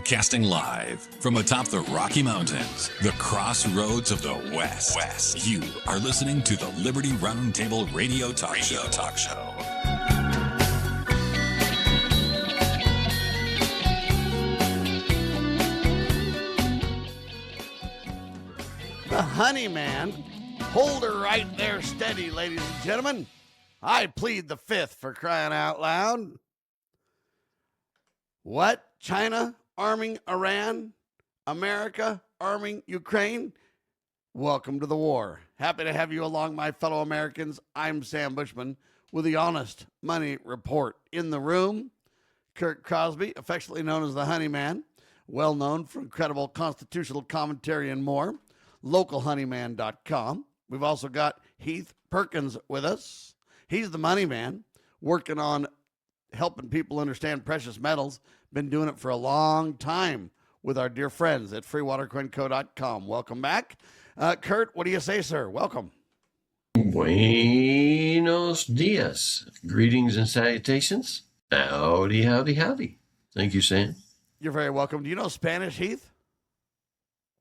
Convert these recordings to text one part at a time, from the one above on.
Broadcasting live from atop the Rocky Mountains, the crossroads of the West. You are listening to the Liberty Roundtable Radio Talk Show. The honey man. Hold her right there steady, ladies and gentlemen. I plead the fifth, for crying out loud. What? China arming Iran? America arming Ukraine? Welcome to the war. Happy to have you along, my fellow Americans. I'm Sam Bushman with the Honest Money Report. In the room, Curt Crosby, affectionately known as the Honey Man, well known for incredible constitutional commentary and more. Localhoneyman.com. We've also got Heath Perkins with us. He's the money man, working on helping people understand precious metals. Been doing it for a long time with our dear friends at freewatercoinco.com. Welcome back. Curt, what do you say, sir? Welcome. Buenos dias. Greetings and salutations. Howdy, howdy, howdy. Thank you, Sam. You're very welcome. Do you know Spanish, Heath?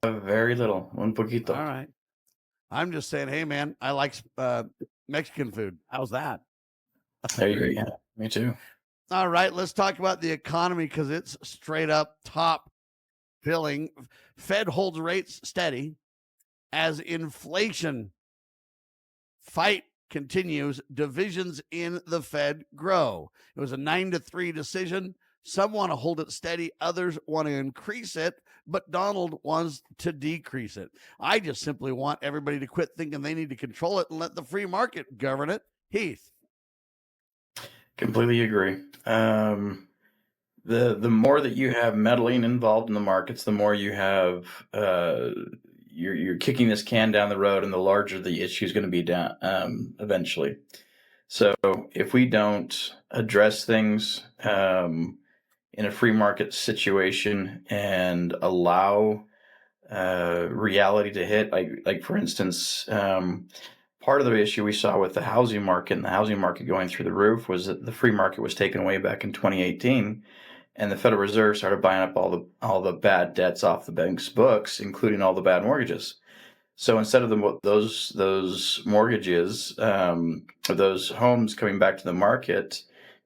Very little. Un poquito. All right. I'm just saying, hey, man, I like Mexican food. How's that? There you go. Yeah, me too. All right, let's talk about the economy because it's straight up top billing. Fed holds rates steady as inflation fight continues. Divisions in the Fed grow. It was a 9-3 decision. Some want to hold it steady. Others want to increase it, but Donald wants to decrease it. I just simply want everybody to quit thinking they need to control it and let the free market govern it. Heath. Completely agree. The more that you have meddling involved in the markets, the more you have you're kicking this can down the road, and the larger the issue is going to be down eventually. So if we don't address things in a free market situation and allow reality to hit, like for instance, part of the issue we saw with the housing market and the housing market going through the roof was that the free market was taken away back in 2018, and the Federal Reserve started buying up all the bad debts off the bank's books, including all the bad mortgages. So instead of those mortgages, those homes coming back to the market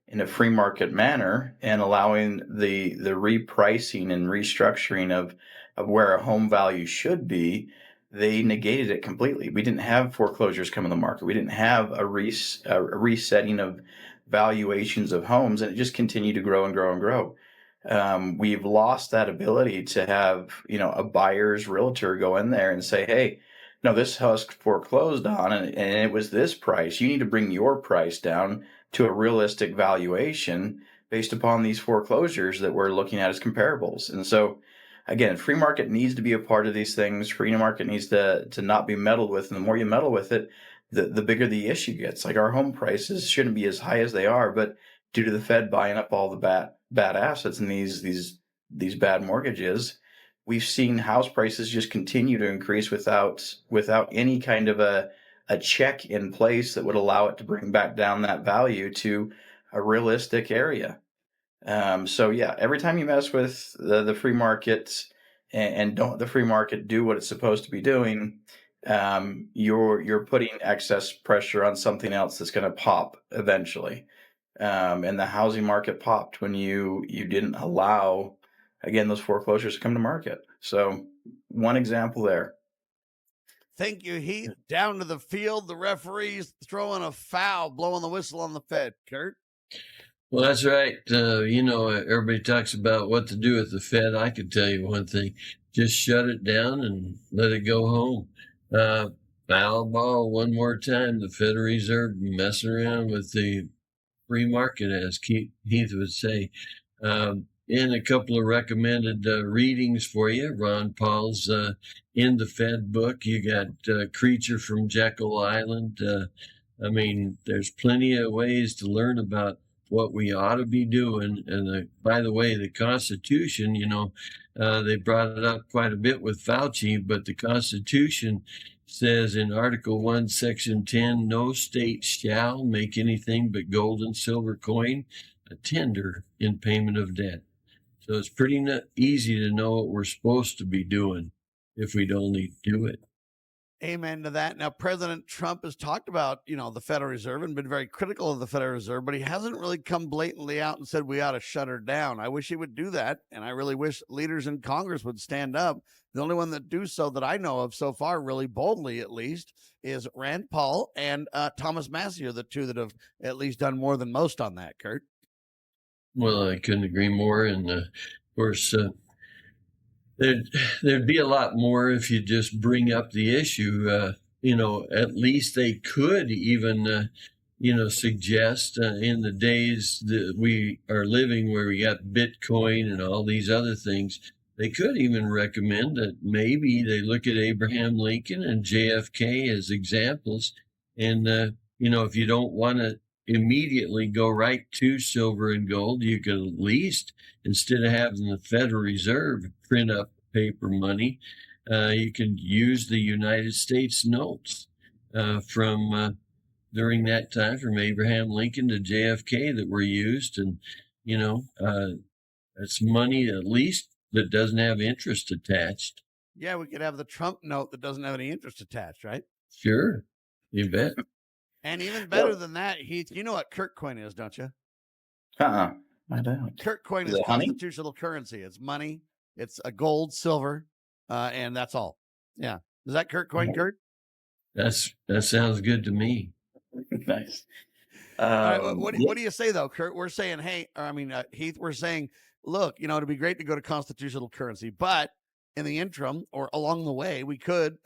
in a free market manner and allowing the repricing and restructuring of where a home value should be, they negated it completely. We didn't have foreclosures come in the market. We didn't have a resetting of valuations of homes, and it just continued to grow and grow and grow. We've lost that ability to have, a buyer's realtor go in there and say, hey, no, this house foreclosed on and it was this price. You need to bring your price down to a realistic valuation based upon these foreclosures that we're looking at as comparables. And so, again, free market needs to be a part of these things. Free market needs to not be meddled with. And the more you meddle with it, the bigger the issue gets. Like our home prices shouldn't be as high as they are, but due to the Fed buying up all the bad assets and these bad mortgages, we've seen house prices just continue to increase without any kind of a check in place that would allow it to bring back down that value to a realistic area. So yeah, every time you mess with the free market and don't the free market do what it's supposed to be doing, you're putting excess pressure on something else that's going to pop eventually. And the housing market popped when you didn't allow, again, those foreclosures to come to market. So one example there. Thank you, Heath. Down to the field, the referee's throwing a foul, blowing the whistle on the Fed. Curt? Well, that's right. Everybody talks about what to do with the Fed. I can tell you one thing. Just shut it down and let it go home. Foul ball one more time. The Federal Reserve messing around with the free market, as Heath would say. In a couple of recommended readings for you, Ron Paul's In the Fed book. You got Creature from Jekyll Island. There's plenty of ways to learn about what we ought to be doing. And by the way, the Constitution, they brought it up quite a bit with Fauci, but the Constitution says in Article 1, Section 10, no state shall make anything but gold and silver coin a tender in payment of debt. So it's pretty easy to know what we're supposed to be doing if we'd only do it. Amen to that. Now, President Trump has talked about, the Federal Reserve and been very critical of the Federal Reserve, but he hasn't really come blatantly out and said we ought to shut her down. I wish he would do that, and I really wish leaders in Congress would stand up. The only one that do so that I know of so far, really boldly at least, is Rand Paul and Thomas Massie are the two that have at least done more than most on that, Curt. Well, I couldn't agree more. And of course, there'd be a lot more if you just bring up the issue. At least they could even, suggest in the days that we are living where we got Bitcoin and all these other things, they could even recommend that maybe they look at Abraham Lincoln and JFK as examples. And, if you don't want to immediately go right to silver and gold, you could at least, instead of having the Federal Reserve print up paper money, you can use the United States notes from during that time, from Abraham Lincoln to JFK, that were used. And, it's money at least that doesn't have interest attached. Yeah, we could have the Trump note that doesn't have any interest attached, right? Sure, you bet. And even better than that, Heath, you know what Curt coin is, don't you? I don't. Curt coin is constitutional currency. It's money. It's a gold, silver, and that's all. Yeah. Is that Curt coin, Curt? That sounds good to me. Nice. All right, what do you say though, Curt? We're saying, Heath, we're saying, look, it'd be great to go to constitutional currency, but in the interim or along the way, we could,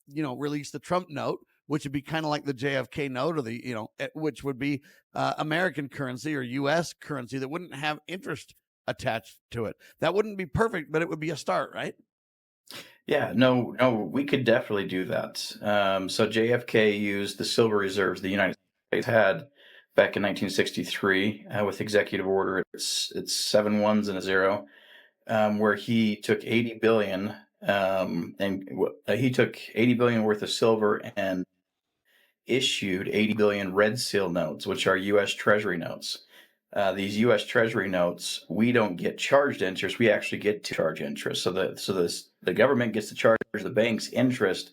release the Trump note, which would be kind of like the JFK note, or the, which would be American currency or U.S. currency that wouldn't have interest attached to it. That wouldn't be perfect, but it would be a start, right? Yeah, no, we could definitely do that. So JFK used the silver reserves the United States had back in 1963 with executive order. It's 7 ones and a 0, where he took 80 billion, and he took 80 billion worth of silver and issued 80 billion red seal notes, which are U.S. Treasury notes. These U.S. Treasury notes, we don't get charged interest. We actually get to charge interest. So the government gets to charge the banks interest,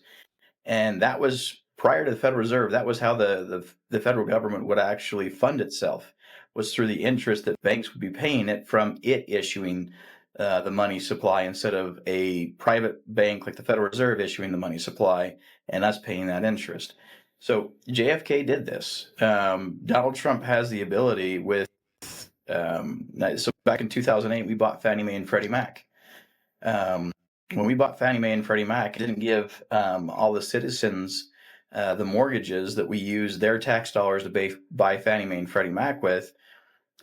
and that was prior to the Federal Reserve. That was how the federal government would actually fund itself, was through the interest that banks would be paying it from it issuing the money supply, instead of a private bank like the Federal Reserve issuing the money supply and us paying that interest. So JFK did this. Donald Trump has the ability with. So back in 2008, we bought Fannie Mae and Freddie Mac. When we bought Fannie Mae and Freddie Mac, it didn't give all the citizens the mortgages that we use their tax dollars to buy Fannie Mae and Freddie Mac with.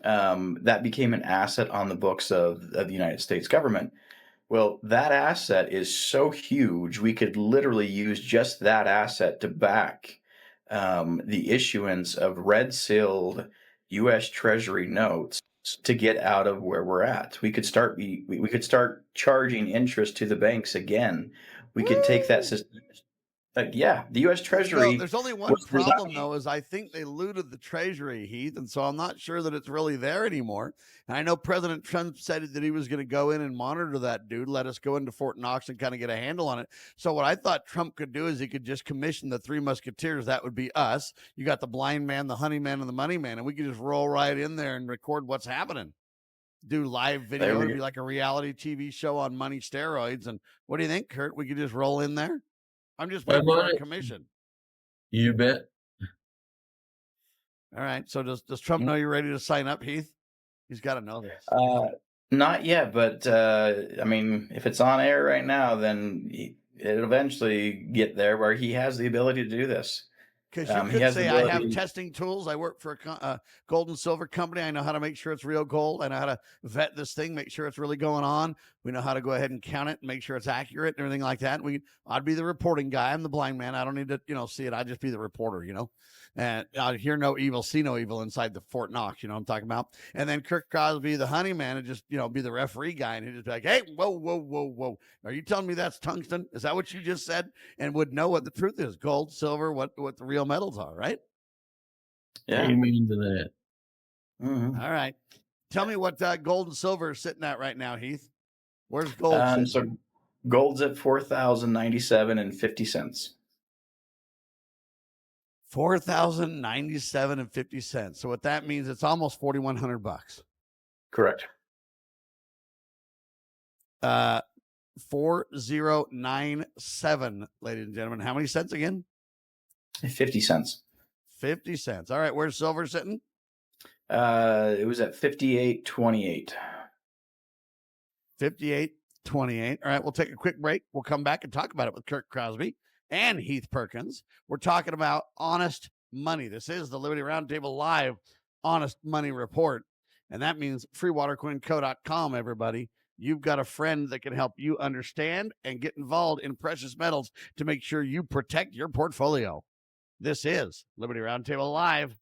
That became an asset on the books of the United States government. Well, that asset is so huge, we could literally use just that asset to back the issuance of red-sealed U.S. Treasury notes to get out of where we're at. We could start charging interest to the banks again. We could take that system. The U.S. Treasury. There's only one problem, though, is I think they looted the Treasury, Heath, and so I'm not sure that it's really there anymore. And I know President Trump said that he was going to go in and monitor that dude, let us go into Fort Knox and kind of get a handle on it. So what I thought Trump could do is he could just commission the 3 Musketeers. That would be us. You got the blind man, the honey man, and the money man, and we could just roll right in there and record what's happening. Do live video. It'd be like a reality TV show on money steroids. And what do you think, Curt? We could just roll in there? I'm just waiting for a commission. You bet. All right. So does Trump know you're ready to sign up, Heath? He's got to know this. Not yet, but if it's on air right now, then it'll eventually get there where he has the ability to do this. Because you could say, I have testing tools. I work for a gold and silver company. I know how to make sure it's real gold. I know how to vet this thing, make sure it's really going on. We know how to go ahead and count it and make sure it's accurate and everything like that. I'd be the reporting guy. I'm the blind man. I don't need to, see it. I'd just be the reporter, and I'd hear no evil, see no evil inside the Fort Knox. You know what I'm talking about? And then Curt Crosby, the honey man, and just, be the referee guy. And he'd just be like, hey, whoa. Are you telling me that's tungsten? Is that what you just said? And would know what the truth is. Gold, silver, what the real metals are, right? Yeah. Amen to that. Mm-hmm. All right. Tell me what gold and silver is sitting at right now, Heath. Where's gold sitting? So gold's at $4,097.50. $4,097.50. So what that means, it's almost $4,100. Correct. 4097, ladies and gentlemen. How many cents again? 50 cents. 50 cents. All right. Where's silver sitting? It was at 58.28. 58.28. All right. We'll take a quick break. We'll come back and talk about it with Curt Crosby and Heath Perkins. We're talking about honest money. This is the Liberty Roundtable Live Honest Money Report. And that means freewatercoinco.com, everybody. You've got a friend that can help you understand and get involved in precious metals to make sure you protect your portfolio. This is Liberty Roundtable Live.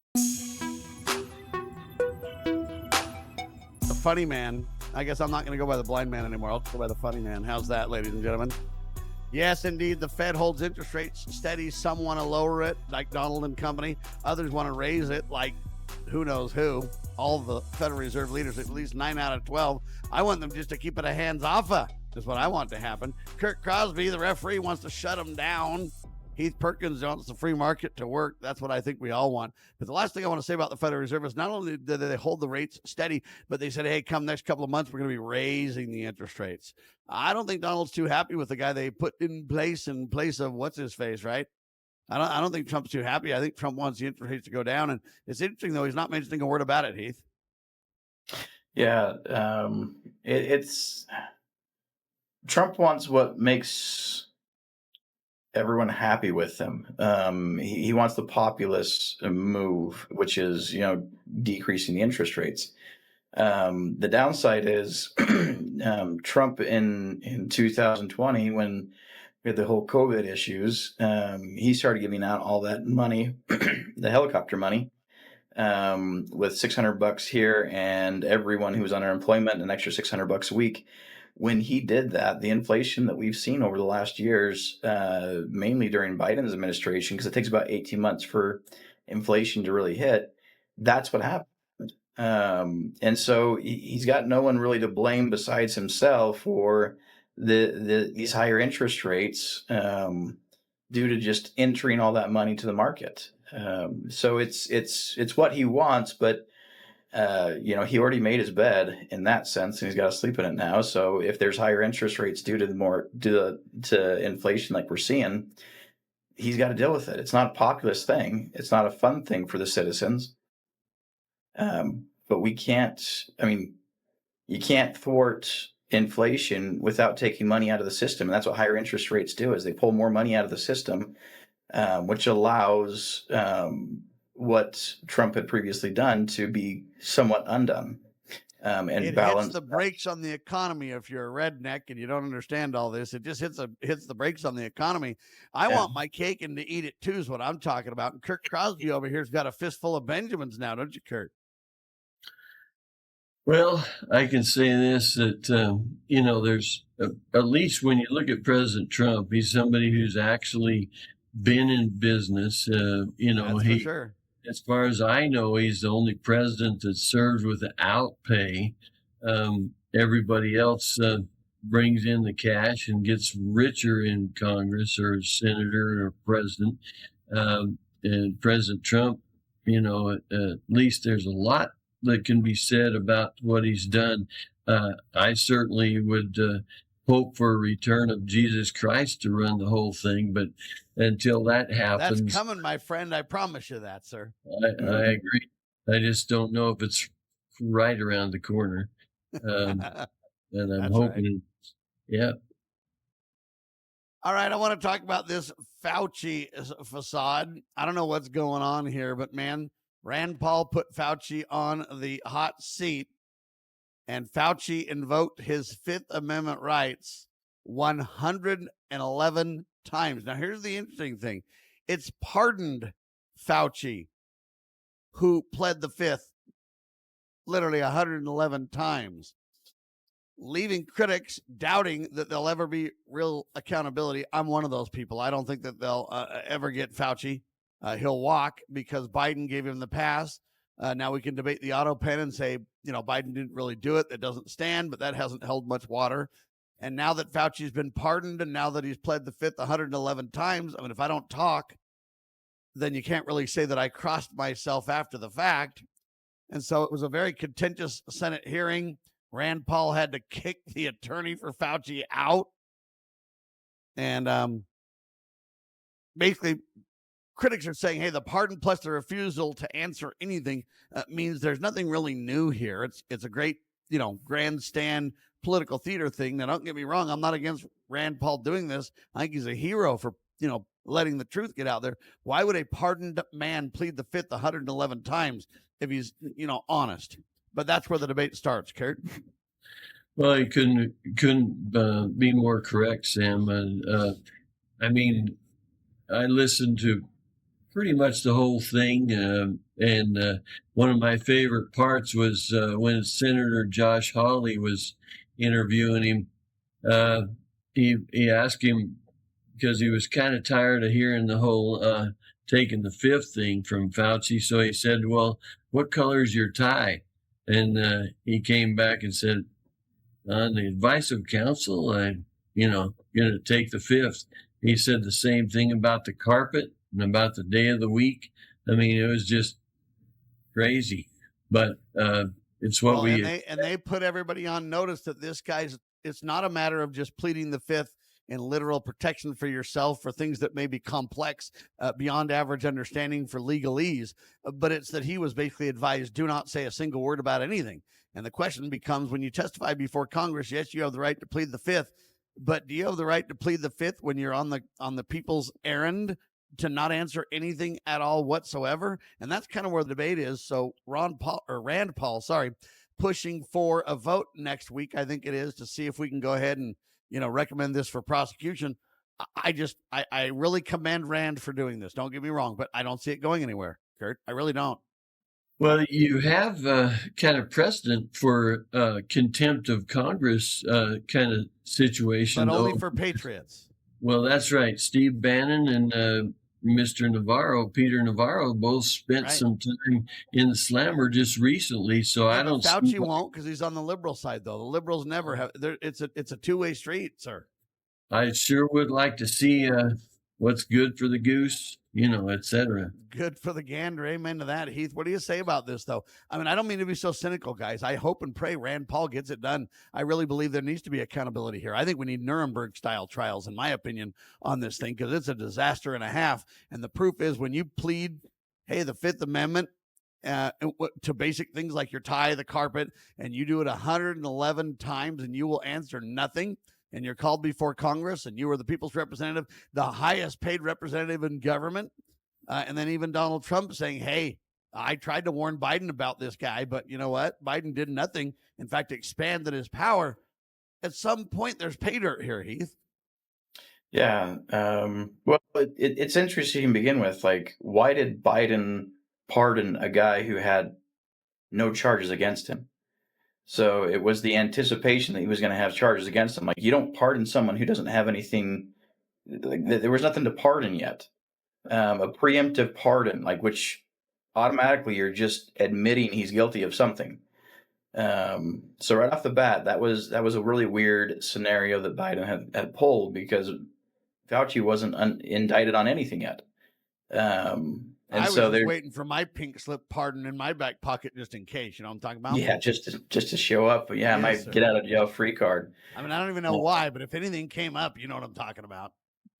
The funny man. I guess I'm not going to go by the blind man anymore. I'll go by the funny man. How's that, ladies and gentlemen? Yes, indeed. The Fed holds interest rates steady. Some want to lower it, like Donald and company. Others want to raise it, like who knows who. All the Federal Reserve leaders, at least 9 out of 12. I want them just to keep it a hands-off. Is what I want to happen. Curt Crosby, the referee, wants to shut them down. Heath Perkins wants the free market to work. That's what I think we all want. But the last thing I want to say about the Federal Reserve is not only did they hold the rates steady, but they said, hey, come next couple of months, we're going to be raising the interest rates. I don't think Donald's too happy with the guy they put in place of what's-his-face, right? I don't think Trump's too happy. I think Trump wants the interest rates to go down. And it's interesting, though, he's not mentioning a word about it, Heath. Yeah, it's Trump wants what makes everyone happy with him. He wants the populist move, which is, decreasing the interest rates. The downside is Trump in 2020, when we had the whole COVID issues, he started giving out all that money, the helicopter money, with $600 here, and everyone who was on unemployment an extra $600 a week. When he did that, the inflation that we've seen over the last years, mainly during Biden's administration, because it takes about 18 months for inflation to really hit, that's what happened. And so he's got no one really to blame besides himself for these higher interest rates due to just entering all that money to the market. So it's what he wants, but he already made his bed in that sense, and he's got to sleep in it now. So if there's higher interest rates due to inflation like we're seeing, he's got to deal with it. It's not a populist thing. It's not a fun thing for the citizens. But we can't. I mean, you can't thwart inflation without taking money out of the system, and that's what higher interest rates do. Is they pull more money out of the system, which allows what Trump had previously done to be somewhat undone. And it balance hits the brakes on the economy. If you're a redneck and you don't understand all this, it just hits the brakes on the economy. I want my cake and to eat it too is what I'm talking about. And Curt Crosby over here's got a fistful of Benjamins now, don't you, Curt? Well, I can say this, that, there's at least when you look at President Trump, he's somebody who's actually been in business. That's for sure. As far as I know, he's the only president that served without pay. Everybody else brings in the cash and gets richer in Congress or senator or president. And President Trump, at least there's a lot that can be said about what he's done. I certainly would hope for a return of Jesus Christ to run the whole thing, but until that happens, that's coming, my friend. I promise you that, sir. I agree. I just don't know if it's right around the corner, and I'm hoping. Right. Yeah. All right, I want to talk about this Fauci facade. I don't know what's going on here, but man, Rand Paul put Fauci on the hot seat, and Fauci invoked his Fifth Amendment rights 111 times. Now, here's the interesting thing. It's pardoned Fauci, who pled the Fifth literally 111 times, leaving critics doubting that there'll ever be real accountability. I'm one of those people. I don't think that they'll ever get Fauci. He'll walk because Biden gave him the pass. Now we can debate the auto pen and say, Biden didn't really do it. That doesn't stand, but that hasn't held much water. And now that Fauci's been pardoned and now that he's pled the fifth 111 times, I mean, if I don't talk, then you can't really say that I crossed myself after the fact. And so it was a very contentious Senate hearing. Rand Paul had to kick the attorney for Fauci out. And basically, critics are saying, hey, the pardon plus the refusal to answer anything means there's nothing really new here. It's a great, grandstand political theater thing. Now, don't get me wrong. I'm not against Rand Paul doing this. I think he's a hero for, letting the truth get out there. Why would a pardoned man plead the fifth 111 times if he's, honest? But that's where the debate starts, Curt. Well, he couldn't be more correct, Sam. I mean, I listened to pretty much the whole thing, and one of my favorite parts was when Senator Josh Hawley was interviewing him. He asked him, because he was kind of tired of hearing the whole taking the fifth thing from Fauci. So he said, well, what color is your tie? And he came back and said, on the advice of counsel, I'm, going to take the fifth. He said the same thing about the carpet and about the day of the week. I mean, it was just crazy. But it's what and they put everybody on notice that this guy's, it's not a matter of just pleading the fifth in literal protection for yourself for things that may be complex beyond average understanding for legalese, but it's that he was basically advised, do not say a single word about anything. And the question becomes, when you testify before Congress, yes, you have the right to plead the fifth, but do you have the right to plead the fifth when you're on the people's errand to not answer anything at all whatsoever? And that's kind of where the debate is. So Rand Paul, pushing for a vote next week, I think it is, to see if we can go ahead and recommend this for prosecution. I really commend Rand for doing this. Don't get me wrong, but I don't see it going anywhere, Curt. I really don't. Well, you have kind of precedent for contempt of Congress kind of situation. But only for patriots. Well, that's right. Steve Bannon and Mr. Peter Navarro, both spent some time in the slammer just recently. So I don't. Fauci won't, because he's on the liberal side, though. The liberals never have. It's a two-way street, sir. I sure would like to see what's good for the goose, etc. Good for the gander. Amen to that. Heath, what do you say about this, though? I mean, I don't mean to be so cynical, guys. I hope and pray Rand Paul gets it done. I really believe there needs to be accountability here. I think we need Nuremberg-style trials, in my opinion, on this thing, because it's a disaster and a half. And the proof is when you plead, hey, the Fifth Amendment to basic things like your tie, the carpet, and you do it 111 times and you will answer nothing, and you're called before Congress and you are the people's representative, the highest paid representative in government, and then even Donald Trump saying, hey, I tried to warn Biden about this guy, but you know what? Biden did nothing. In fact, expanded his power. At some point, there's pay dirt here, Heath. Yeah. Well, it's interesting to begin with. Like, why did Biden pardon a guy who had no charges against him? So it was the anticipation that he was going to have charges against him. Like, you don't pardon someone who doesn't have anything. Like, there was nothing to pardon yet. A preemptive pardon, like, which automatically you're just admitting he's guilty of something. So right off the bat, that was a really weird scenario that Biden had pulled, because Fauci wasn't indicted on anything yet. And I was just waiting for my pink slip pardon in my back pocket just in case. You know what I'm talking about? Yeah, just to show up. But yeah, I might get out of jail free card. I mean, I don't even know why, but if anything came up, you know what I'm talking about.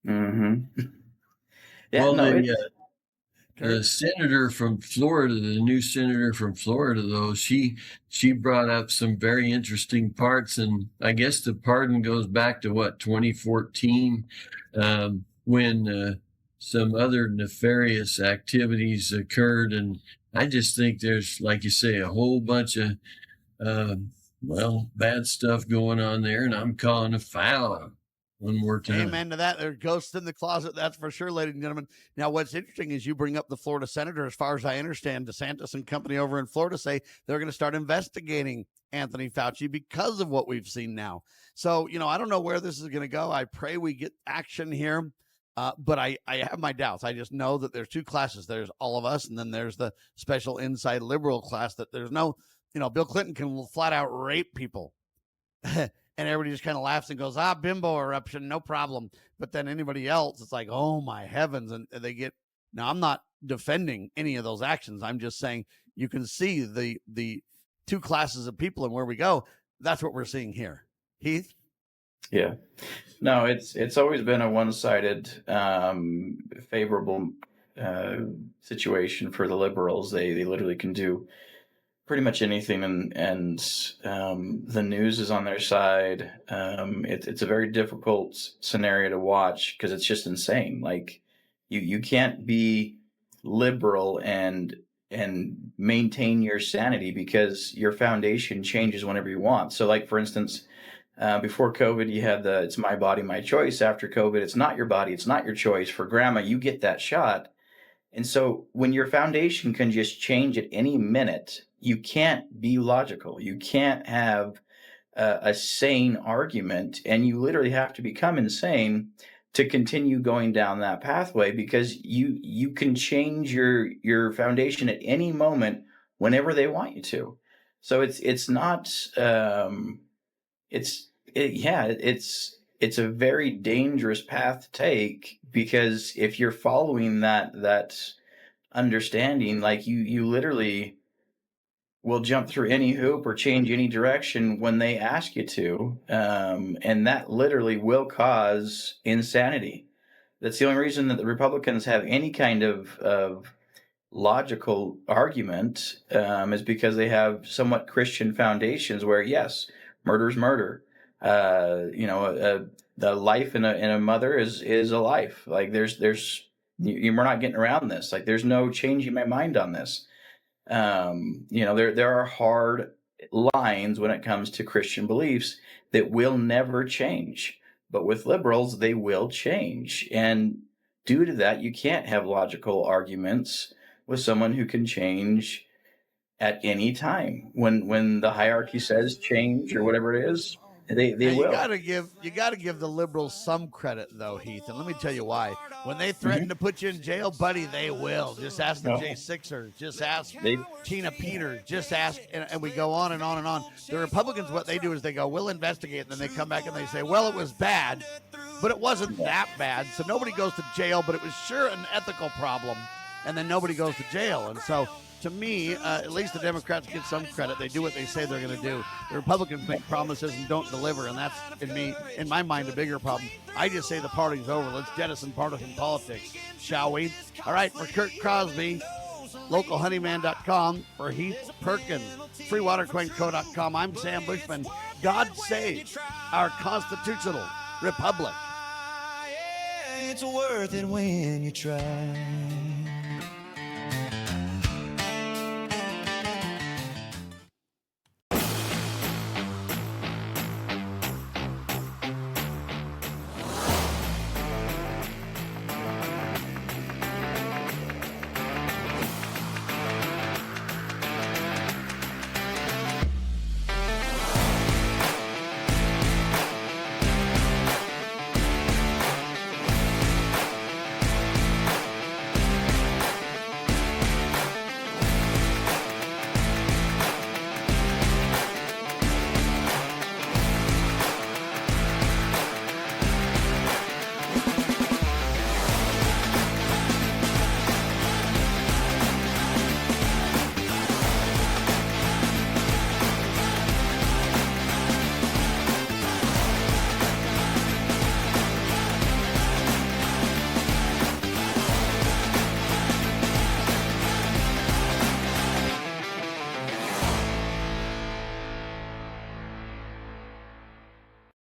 Mm-hmm. Yeah, well, the senator from Florida, the new senator from Florida, though, she brought up some very interesting parts, and I guess the pardon goes back to 2014, when some other nefarious activities occurred, and I just think there's, like you say, a whole bunch of bad stuff going on there, and I'm calling a foul. One more time. Amen to that. There's ghosts in the closet, that's for sure, ladies and gentlemen. Now, what's interesting is you bring up the Florida senator. As far as I understand, DeSantis and company over in Florida say they're going to start investigating Anthony Fauci because of what we've seen now. So, I don't know where this is going to go. I pray we get action here. But I have my doubts. I just know that there's two classes. There's all of us, and then there's the special inside liberal class that there's no, Bill Clinton can flat out rape people. And everybody just kind of laughs and goes, bimbo eruption, no problem. But then anybody else, it's like, oh my heavens. And they get, now I'm not defending any of those actions. I'm just saying you can see the two classes of people and where we go. That's what we're seeing here. Heath? Yeah. No, it's always been a one-sided, favorable situation for the liberals. They literally can do pretty much anything, and the news is on their side. It's a very difficult scenario to watch because it's just insane. Like you can't be liberal and maintain your sanity because your foundation changes whenever you want. So, like for instance, before COVID, you had it's my body, my choice. After COVID, it's not your body, it's not your choice. For grandma, you get that shot. And so when your foundation can just change at any minute, you can't be logical. You can't have a sane argument, and you literally have to become insane to continue going down that pathway, because you can change your foundation at any moment whenever they want you to. So it's not it's a very dangerous path to take, because if you're following that understanding, like you literally will jump through any hoop or change any direction when they ask you to, and that literally will cause insanity. That's the only reason that the Republicans have any kind of logical argument, is because they have somewhat Christian foundations where, yes, murder's murder. The life in a mother is a life. Like we're not getting around this. Like there's no changing my mind on this. There are hard lines when it comes to Christian beliefs that will never change. But with liberals, they will change. And due to that, you can't have logical arguments with someone who can change at any time. When the hierarchy says change or whatever it is, they will. You gotta give the liberals some credit though, Heath. And let me tell you why. When they threaten to put you in jail, buddy, they will. Just ask the J6ers. Just ask Tina Peters. Just ask, and we go on and on and on. The Republicans, what they do is they go, we'll investigate, and then they come back and they say, well, it was bad, but it wasn't that bad. So nobody goes to jail, but it was sure an ethical problem, and then nobody goes to jail. And so to me, at least the Democrats get some credit. They do what they say they're going to do. The Republicans make promises and don't deliver, and that's, in my mind, a bigger problem. I just say the party's over. Let's jettison partisan politics, shall we? All right, for Curt Crosby, localhoneyman.com, for Heath Perkins, freewatercoinco.com, I'm Sam Bushman. God save our constitutional republic. It's worth it when you try.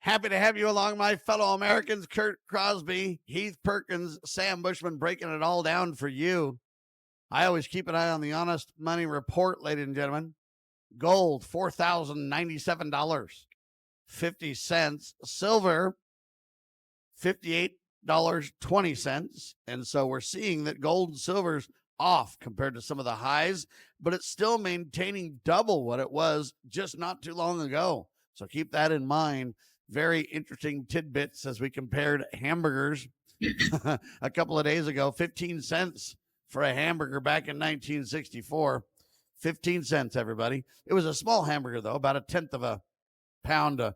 Happy to have you along, my fellow Americans. Curt Crosby, Heath Perkins, Sam Bushman, breaking it all down for you. I always keep an eye on the Honest Money Report, ladies and gentlemen. Gold, $4,097.50. Silver, $58.20. And so we're seeing that gold and silver's off compared to some of the highs, but it's still maintaining double what it was just not too long ago. So keep that in mind. Very interesting tidbits as we compared hamburgers a couple of days ago, 15 cents for a hamburger back in 1964. 15 cents, everybody. It was a small hamburger, though, about a tenth of a pound of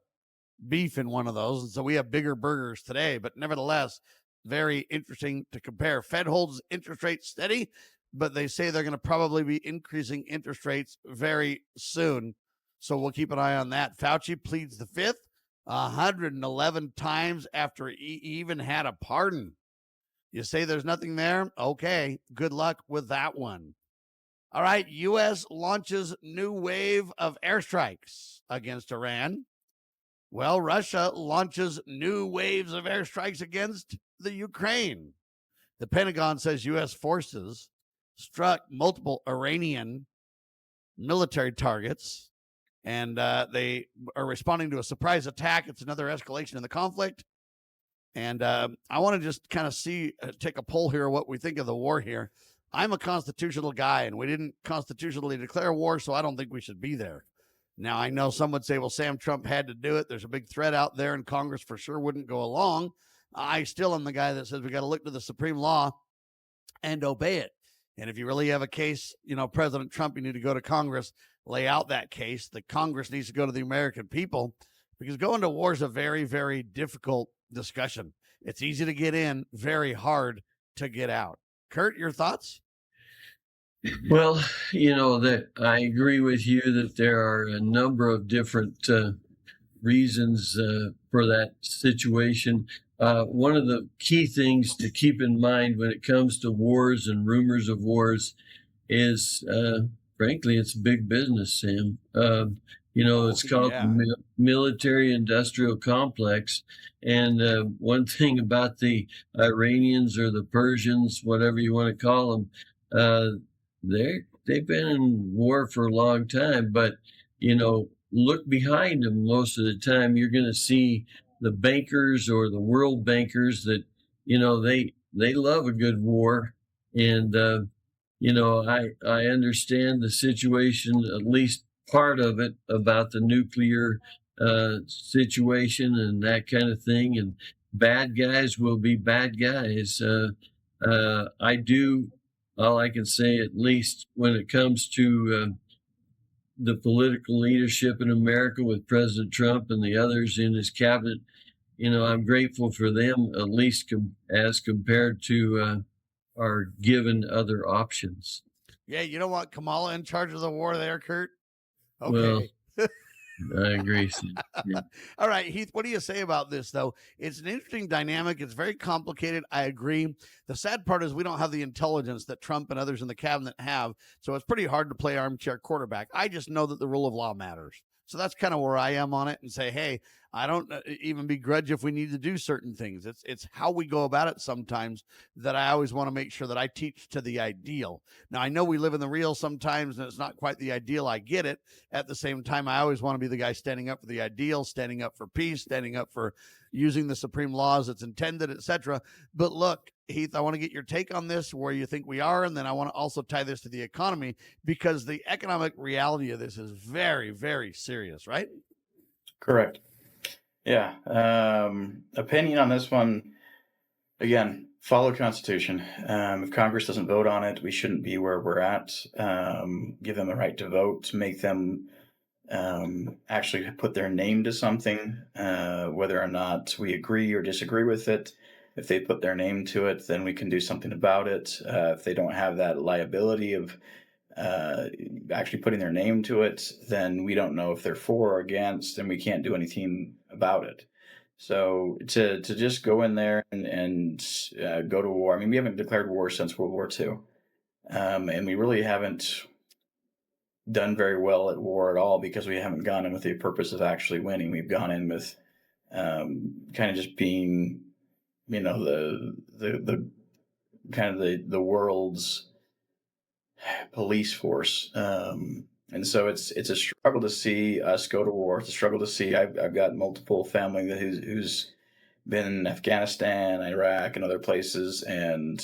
beef in one of those. And so we have bigger burgers today, but nevertheless, very interesting to compare. Fed holds interest rates steady, but they say they're going to probably be increasing interest rates very soon. So we'll keep an eye on that. Fauci pleads the fifth 111 times after he even had a pardon. You say there's nothing there? Okay, good luck with that one. All right, U.S. launches new wave of airstrikes against Iran. Well, Russia launches new waves of airstrikes against the Ukraine. The Pentagon says U.S. forces struck multiple Iranian military targets, and they are responding to a surprise attack. It's another escalation in the conflict. And I want to just kind of take a poll here of what we think of the war here. I'm a constitutional guy, and we didn't constitutionally declare war, so I don't think we should be there. Now, I know some would say, well, Sam Trump had to do it. There's a big threat out there, and Congress for sure wouldn't go along. I still am the guy that says we got to look to the supreme law and obey it. And if you really have a case, President Trump, you need to go to Congress, lay out that case. The Congress needs to go to the American people, because going to war is a very, very difficult discussion. It's easy to get in, very hard to get out. Curt, your thoughts? Well, that I agree with you that there are a number of different reasons for that situation. One of the key things to keep in mind when it comes to wars and rumors of wars is, frankly, it's big business, Sam. It's called the military-industrial complex. And one thing about the Iranians or the Persians, whatever you want to call them, they've been in war for a long time. But, look behind them most of the time, you're going to see the bankers or the world bankers that, they love a good war. And, I understand the situation, at least part of it, about the nuclear situation and that kind of thing. And bad guys will be bad guys. All I can say, at least when it comes to the political leadership in America with President Trump and the others in his cabinet, I'm grateful for them, at least as compared to our given other options. Yeah, you don't want Kamala in charge of the war there, Curt? Okay. Well, I agree. Yeah. All right, Heath, what do you say about this, though? It's an interesting dynamic. It's very complicated. I agree. The sad part is we don't have the intelligence that Trump and others in the cabinet have, so it's pretty hard to play armchair quarterback. I just know that the rule of law matters. So that's kind of where I am on it, and say, hey, I don't even begrudge if we need to do certain things. It's how we go about it sometimes that I always want to make sure that I teach to the ideal. Now, I know we live in the real sometimes, and it's not quite the ideal. I get it. At the same time, I always want to be the guy standing up for the ideal, standing up for peace, standing up for using the supreme laws that's intended, etc. But look, Heath, I want to get your take on this, where you think we are, and then I want to also tie this to the economy, because the economic reality of this is very, very serious, right? Correct. Yeah. Opinion on this one, again, follow Constitution. If Congress doesn't vote on it, we shouldn't be where we're at. Give them the right to vote, make them actually put their name to something, whether or not we agree or disagree with it. If they put their name to it, then we can do something about it. If they don't have that liability of actually putting their name to it, then we don't know if they're for or against, and we can't do anything about it. So to just go in there and go to war. I mean, we haven't declared war since World War II, and we really haven't done very well at war at all, because we haven't gone in with the purpose of actually winning. We've gone in with kind of just being, the kind of the world's police force. And so it's a struggle to see us go to war. It's a struggle to see. I've got multiple family who's been in Afghanistan, Iraq, and other places, and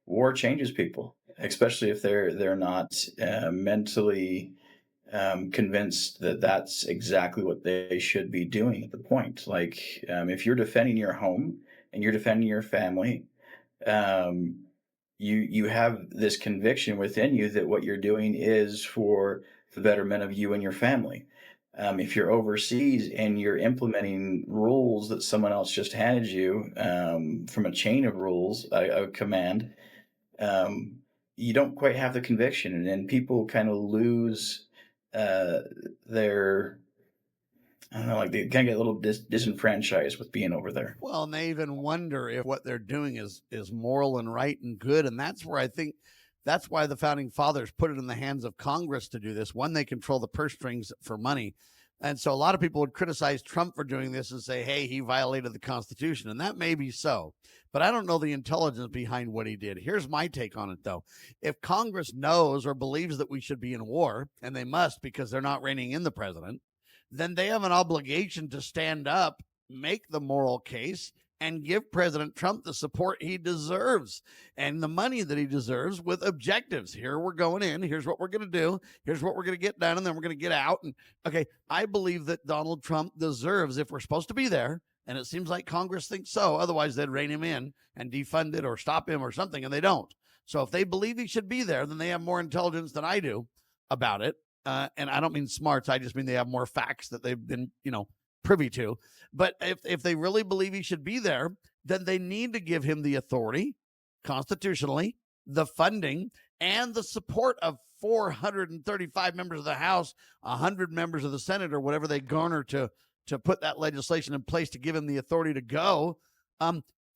war changes people, especially if they're not mentally convinced that that's exactly what they should be doing at the point. Like, if you're defending your home and you're defending your family, you have this conviction within you that what you're doing is for the betterment of you and your family. If you're overseas and you're implementing rules that someone else just handed you from a chain of rules, a command, um, you don't quite have the conviction, and then people kind of lose their, I don't know, like they kind of get a little disenfranchised with being over there. Well, and they even wonder if what they're doing is moral and right and good. And that's where I think that's why the founding fathers put it in the hands of Congress to do this. One, they control the purse strings for money. And so a lot of people would criticize Trump for doing this and say, hey, he violated the Constitution. And that may be so. But I don't know the intelligence behind what he did. Here's my take on it, though. If Congress knows or believes that we should be in war, and they must because they're not reining in the president, then they have an obligation to stand up, make the moral case, and give President Trump the support he deserves and the money that he deserves with objectives. Here we're going in. Here's what we're going to do. Here's what we're going to get done. And then we're going to get out. And okay, I believe that Donald Trump deserves, if we're supposed to be there, and it seems like Congress thinks so, otherwise they'd rein him in and defund it or stop him or something, and they don't. So if they believe he should be there, then they have more intelligence than I do about it. And I don't mean smarts. I just mean they have more facts that they've been, privy to. But if they really believe he should be there, then they need to give him the authority constitutionally, the funding, and the support of 435 members of the House, 100 members of the Senate, or whatever they garner to put that legislation in place to give him the authority to go.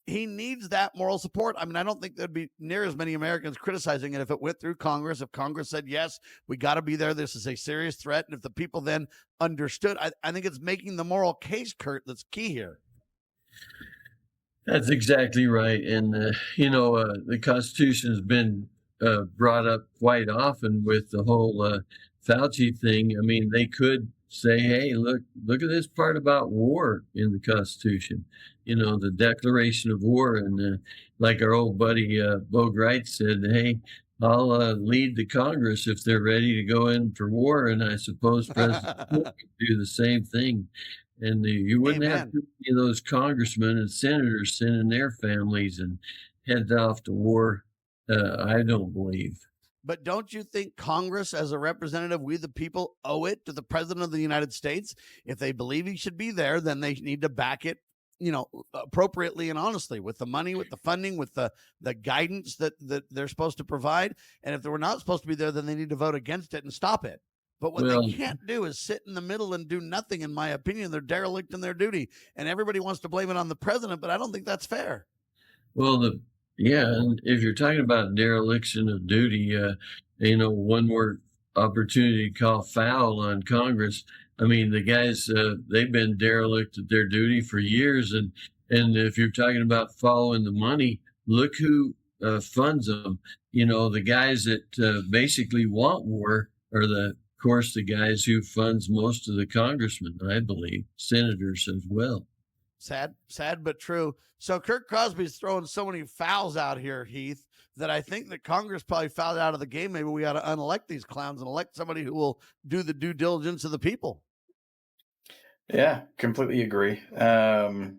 He needs that moral support. I mean, I don't think there'd be near as many Americans criticizing it if it went through Congress. If Congress said, yes, we got to be there, this is a serious threat. And if the people then understood, I think it's making the moral case, Curt, that's key here. That's exactly right. And, the Constitution has been brought up quite often with the whole Fauci thing. I mean, they could say, hey, look at this part about war in the Constitution, the declaration of war. And like our old buddy Bo Wright said, hey, I'll lead the Congress if they're ready to go in for war. And I suppose President Trump could do the same thing. And you wouldn't have too many of those congressmen and senators sending their families and heads off to war, I don't believe. But don't you think Congress, as a representative, we the people, owe it to the president of the United States? If they believe he should be there, then they need to back it, appropriately and honestly, with the money, with the funding, with the guidance that they're supposed to provide. And if they were not supposed to be there, then they need to vote against it and stop it. But what they can't do is sit in the middle and do nothing, in my opinion. They're derelict in their duty. And everybody wants to blame it on the president, but I don't think that's fair. Well, and if you're talking about dereliction of duty, one more opportunity to call foul on Congress. I mean, the guys, they've been derelict at their duty for years. And if you're talking about following the money, look who funds them. The guys that basically want war are of course, the guys who funds most of the congressmen, I believe, senators as well. Sad but true. So Curt Crosby's throwing so many fouls out here, Heath, that I think that Congress probably fouled out of the game. Maybe we ought to unelect these clowns and elect somebody who will do the due diligence of the people. Yeah, completely agree. The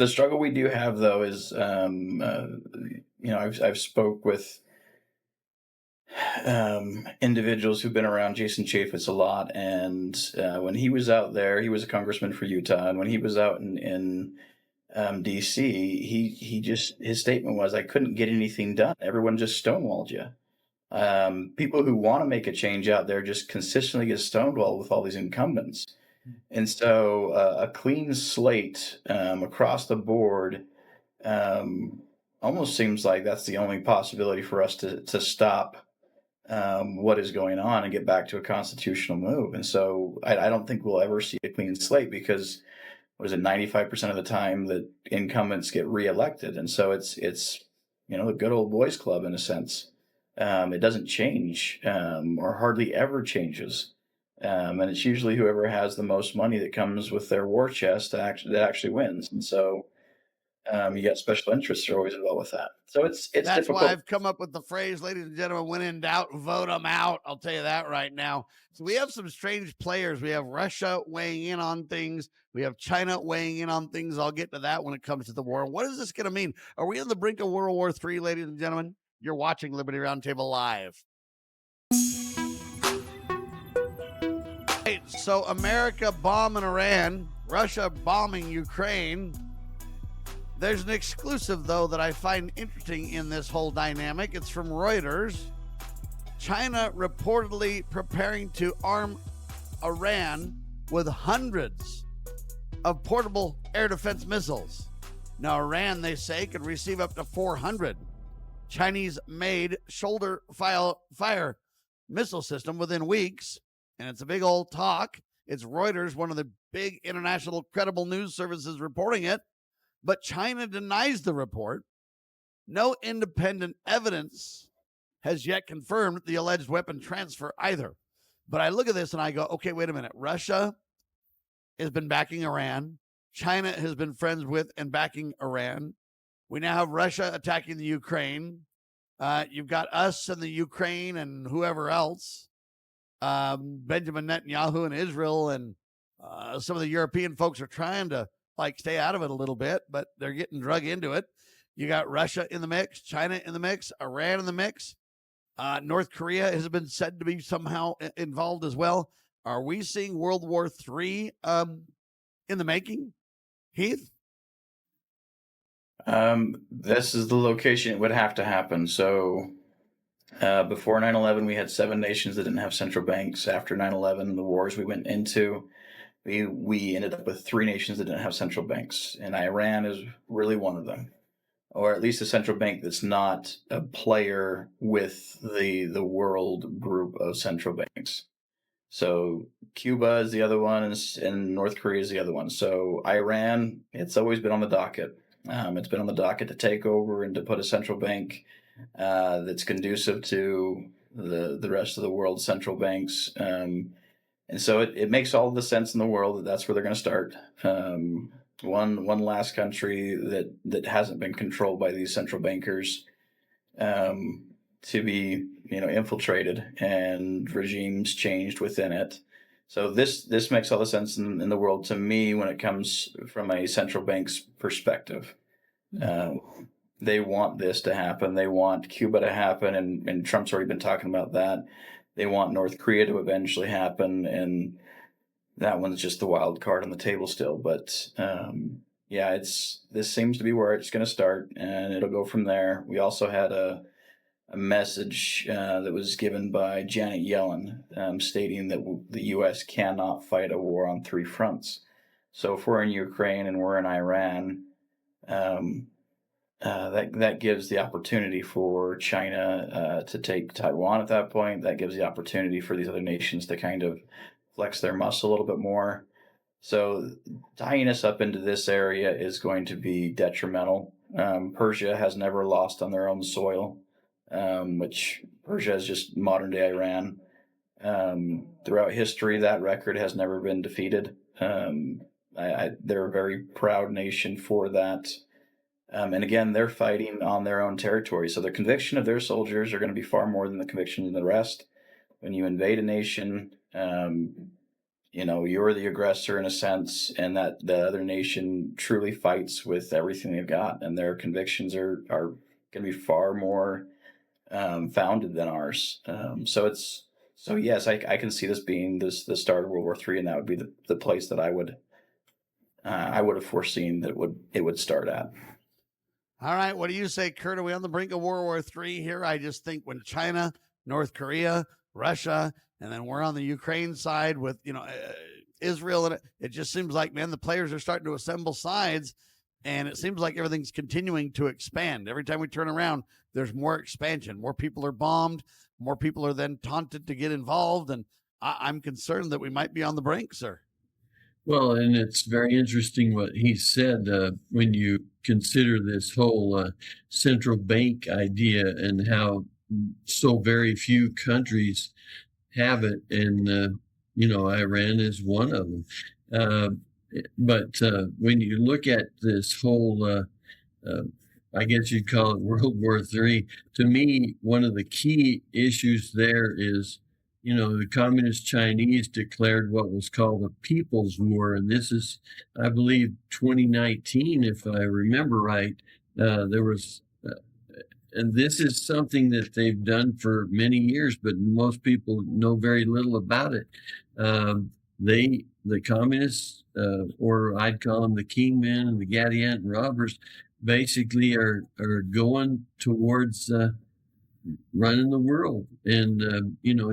struggle we do have, though, is, I've spoke with individuals who've been around Jason Chaffetz a lot, and when he was out there, he was a congressman for Utah, and when he was out in DC, his statement was, I couldn't get anything done. Everyone just stonewalled you. People who want to make a change out there just consistently get stonewalled with all these incumbents. And so a clean slate across the board almost seems like that's the only possibility for us to stop what is going on and get back to a constitutional move. And so I don't think we'll ever see a clean slate because, 95% of the time that incumbents get reelected. And so it's the good old boys club in a sense. It doesn't change or hardly ever changes. And it's usually whoever has the most money that comes with their war chest that actually wins. And so You got special interests are always involved with that. So it's That's difficult. why I've come up with the phrase, ladies and gentlemen, when in doubt, vote them out. I'll tell you that right now. So we have some strange players. We have Russia weighing in on things. We have China weighing in on things. I'll get to that when it comes to the war. What is this going to mean? Are we on the brink of World War III, ladies and gentlemen? You're watching Liberty Roundtable Live. Right, so America bombing Iran, Russia bombing Ukraine. There's an exclusive, though, that I find interesting in this whole dynamic. It's from Reuters. China reportedly preparing to arm Iran with hundreds of portable air defense missiles. Now, Iran, they say, could receive up to 400 Chinese-made shoulder-fire missile system within weeks. And it's a big old talk. It's Reuters, one of the big international credible news services, reporting it. But China denies the report. No independent evidence has yet confirmed the alleged weapon transfer either. But I look at this and I go, okay, wait a minute. Russia has been backing Iran. China has been friends with and backing Iran. We now have Russia attacking the Ukraine. You've got us and the Ukraine and whoever else. Benjamin Netanyahu and Israel and some of the European folks are trying to stay out of it a little bit, but they're getting drug into it. You got Russia in the mix, China in the mix, Iran in the mix. North Korea has been said to be somehow involved as well. Are we seeing World War III in the making, Heath? This is the location it would have to happen. So before 9/11, we had 7 nations that didn't have central banks. After 9/11, the wars we went into, we ended up with 3 nations that didn't have central banks, and Iran is really one of them, or at least a central bank that's not a player with the world group of central banks. So Cuba is the other one, and North Korea is the other one. So Iran, it's always been on the docket. It's been on the docket to take over and to put a central bank that's conducive to the rest of the world's central banks. And so it makes all the sense in the world that that's where they're going to start. One last country that hasn't been controlled by these central bankers to be infiltrated and regimes changed within it. So this makes all the sense in the world to me when it comes from a central bank's perspective. They want this to happen. They want Cuba to happen, and Trump's already been talking about that. They want North Korea to eventually happen, and that one's just the wild card on the table still. But this seems to be where it's going to start, and it'll go from there. We also had a message that was given by Janet Yellen stating that the U.S. cannot fight a war on 3 fronts. So if we're in Ukraine and we're in Iran, that gives the opportunity for China to take Taiwan at that point. That gives the opportunity for these other nations to kind of flex their muscle a little bit more. So tying us up into this area is going to be detrimental. Persia has never lost on their own soil, which Persia is just modern-day Iran. Throughout history, that record has never been defeated. They're a very proud nation for that. And again, they're fighting on their own territory. So the conviction of their soldiers are going to be far more than the conviction of the rest. When you invade a nation, you're the aggressor in a sense, and that the other nation truly fights with everything they've got, and their convictions are going to be far more founded than ours. So yes, I can see this being the start of World War III, and that would be the place that I would have foreseen that it would start at. All right, what do you say, Curt? Are we on the brink of World War III here? I just think when China, North Korea, Russia, and then we're on the Ukraine side with Israel, and it just seems like, man, the players are starting to assemble sides, and it seems like everything's continuing to expand. Every time we turn around, there's more expansion. More people are bombed. More people are then taunted to get involved, and I'm concerned that we might be on the brink, sir. Well, and it's very interesting what he said when you consider this whole central bank idea and how so very few countries have it, and Iran is one of them. But when you look at this whole I guess you'd call it World War III. To me, one of the key issues there is, the Communist Chinese declared what was called the People's War. And this is, I believe, 2019, if I remember right. There was, and this is something that they've done for many years, but most people know very little about it. The communists, or I'd call them the kingmen and the Gadianton robbers, basically are going towards running the world. And,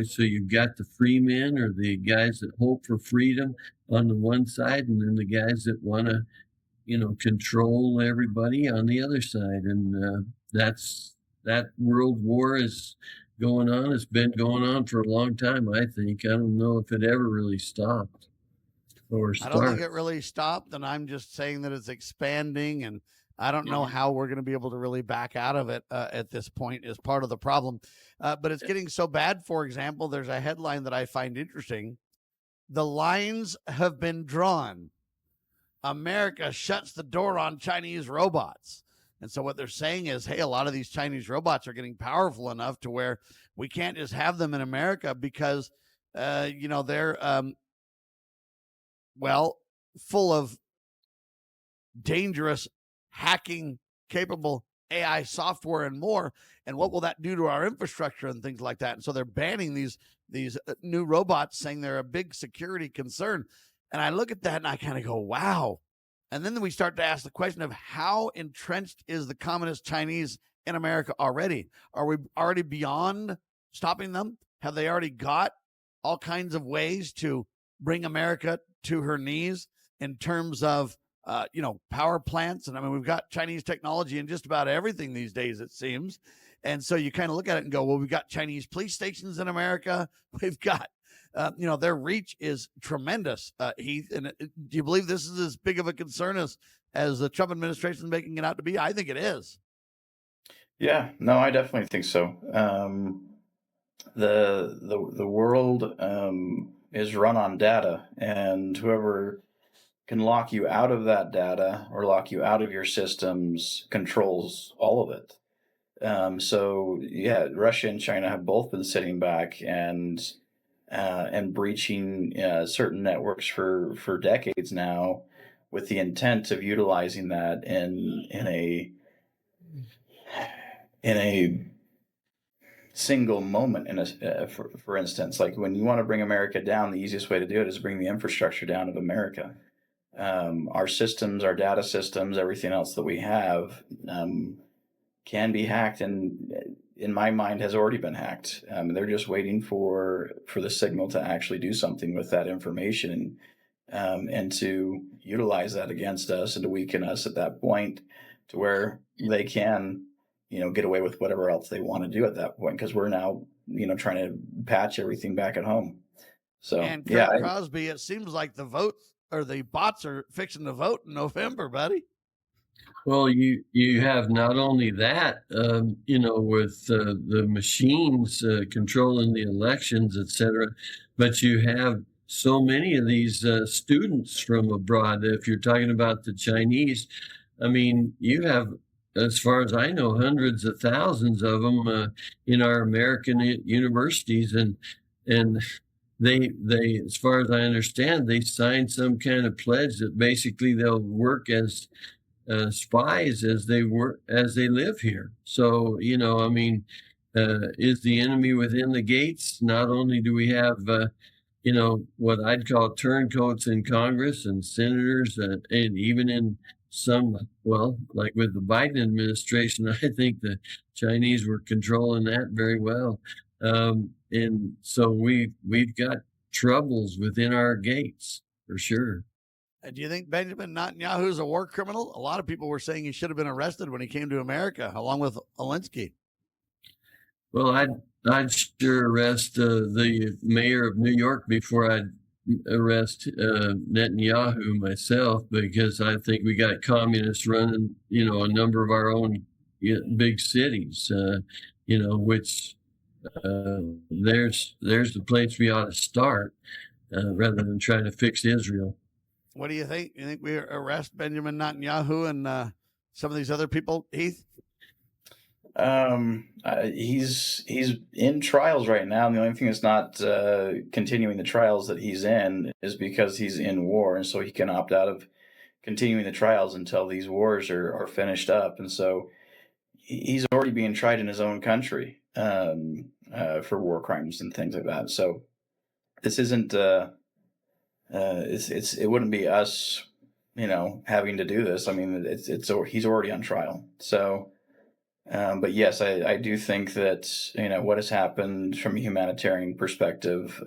so you've got the free men, or the guys that hope for freedom on the one side, and then the guys that want to, control everybody on the other side. And that world war is going on. It's been going on for a long time, I think. I don't know if it ever really stopped or started. I don't think it really stopped, and I'm just saying that it's expanding, and I don't know how we're going to be able to really back out of it at this point is part of the problem. But it's getting so bad. For example, there's a headline that I find interesting. The lines have been drawn. America shuts the door on Chinese robots. And so what they're saying is, hey, a lot of these Chinese robots are getting powerful enough to where we can't just have them in America because, they're, full of dangerous, hacking capable AI software and more. And what will that do to our infrastructure and things like that? And so they're banning these new robots, saying they're a big security concern. And I look at that and I kind of go, wow. And then we start to ask the question of how entrenched is the Communist Chinese in America already? Are we already beyond stopping them? Have they already got all kinds of ways to bring America to her knees in terms of, power plants? And I mean, we've got Chinese technology in just about everything these days, it seems. And so you kind of look at it and go, well, we've got Chinese police stations in America. We've got, their reach is tremendous, Heath. And do you believe this is as big of a concern as the Trump administration is making it out to be? I think it is. Yeah, no, I definitely think so. The world is run on data, and whoever can lock you out of that data or lock you out of your systems controls all of it. So yeah, Russia and China have both been sitting back and breaching certain networks for decades now, with the intent of utilizing that in a single moment. For instance, like when you want to bring America down, the easiest way to do it is bring the infrastructure down of America. Our systems, our data systems, everything else that we have can be hacked, and in my mind has already been hacked. They're just waiting for the signal to actually do something with that information, and to utilize that against us and to weaken us at that point, to where they can, get away with whatever else they want to do at that point, because we're now, trying to patch everything back at home. So, and Curt Crosby, it seems like the bots are fixing to vote in November, buddy. Well, you have not only that, with the machines controlling the elections, et cetera, but you have so many of these students from abroad. If you're talking about the Chinese, I mean, you have, as far as I know, hundreds of thousands of them in our American universities, and they, as far as I understand, they signed some kind of pledge that basically they'll work as spies as they live here. So, is the enemy within the gates? Not only do we have, what I'd call turncoats in Congress and senators, and even in some, like with the Biden administration, I think the Chinese were controlling that very well. And so we've got troubles within our gates for sure. Do you think Benjamin Netanyahu is a war criminal? A lot of people were saying he should have been arrested when he came to America, along with Alinsky. Well, I'd sure arrest the mayor of New York before I'd arrest Netanyahu myself, because I think we got communists running, a number of our own big cities, which there's the place we ought to start rather than trying to fix Israel. What do you think? You think we arrest Benjamin Netanyahu and some of these other people, Heath? He's in trials right now, and the only thing that's not continuing the trials that he's in is because he's in war, and so he can opt out of continuing the trials until these wars are finished up. And so he's already being tried in his own country for war crimes and things like that. So this isn't it wouldn't be us, having to do this. I mean, he's already on trial. So. But yes, I do think that, what has happened from a humanitarian perspective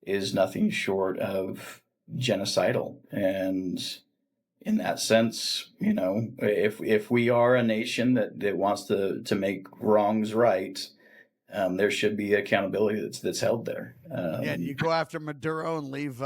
is nothing short of genocidal. And in that sense, if we are a nation that wants to make wrongs right, there should be accountability that's held there. And you go after Maduro and leave,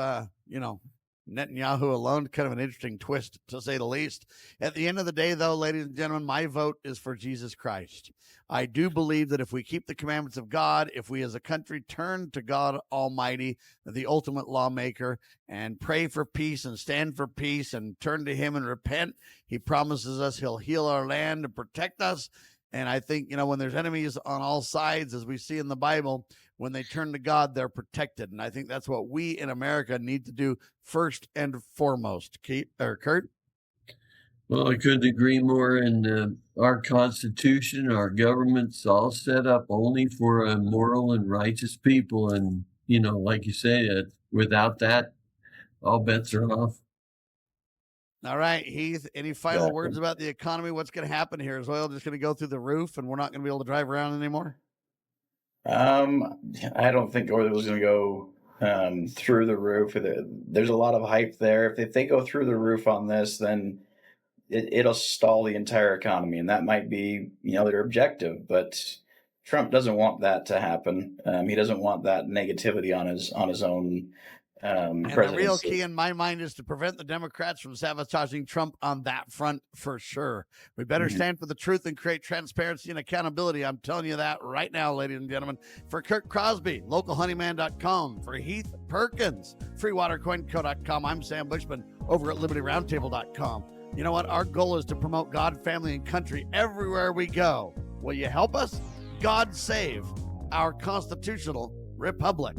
Netanyahu alone. Kind of an interesting twist, to say the least. At the end of the day, though, ladies and gentlemen, my vote is for Jesus Christ. I do believe that if we keep the commandments of God, if we as a country turn to God Almighty, the ultimate lawmaker, and pray for peace and stand for peace and turn to him and repent, he promises us he'll heal our land and protect us. And I think, when there's enemies on all sides, as we see in the Bible, when they turn to God, they're protected. And I think that's what we in America need to do first and foremost. Curt? Well, I couldn't agree more. And our Constitution, our government's all set up only for a moral and righteous people. And, like you say, without that, all bets are off. All right, Heath, any final words about the economy? What's going to happen here? Is oil just going to go through the roof and we're not going to be able to drive around anymore? I don't think oil is going to go through the roof. There's a lot of hype there. If they go through the roof on this, then it'll stall the entire economy, and that might be their objective. But Trump doesn't want that to happen. He doesn't want that negativity on his own. And the real key in my mind is to prevent the Democrats from sabotaging Trump on that front for sure. We better stand for the truth and create transparency and accountability. I'm telling you that right now, ladies and gentlemen. For Curt Crosby, localhoneyman.com. For Heath Perkins, freewatercoinco.com. I'm Sam Bushman over at libertyroundtable.com. You know what? Our goal is to promote God, family, and country everywhere we go. Will you help us? God save our constitutional republic.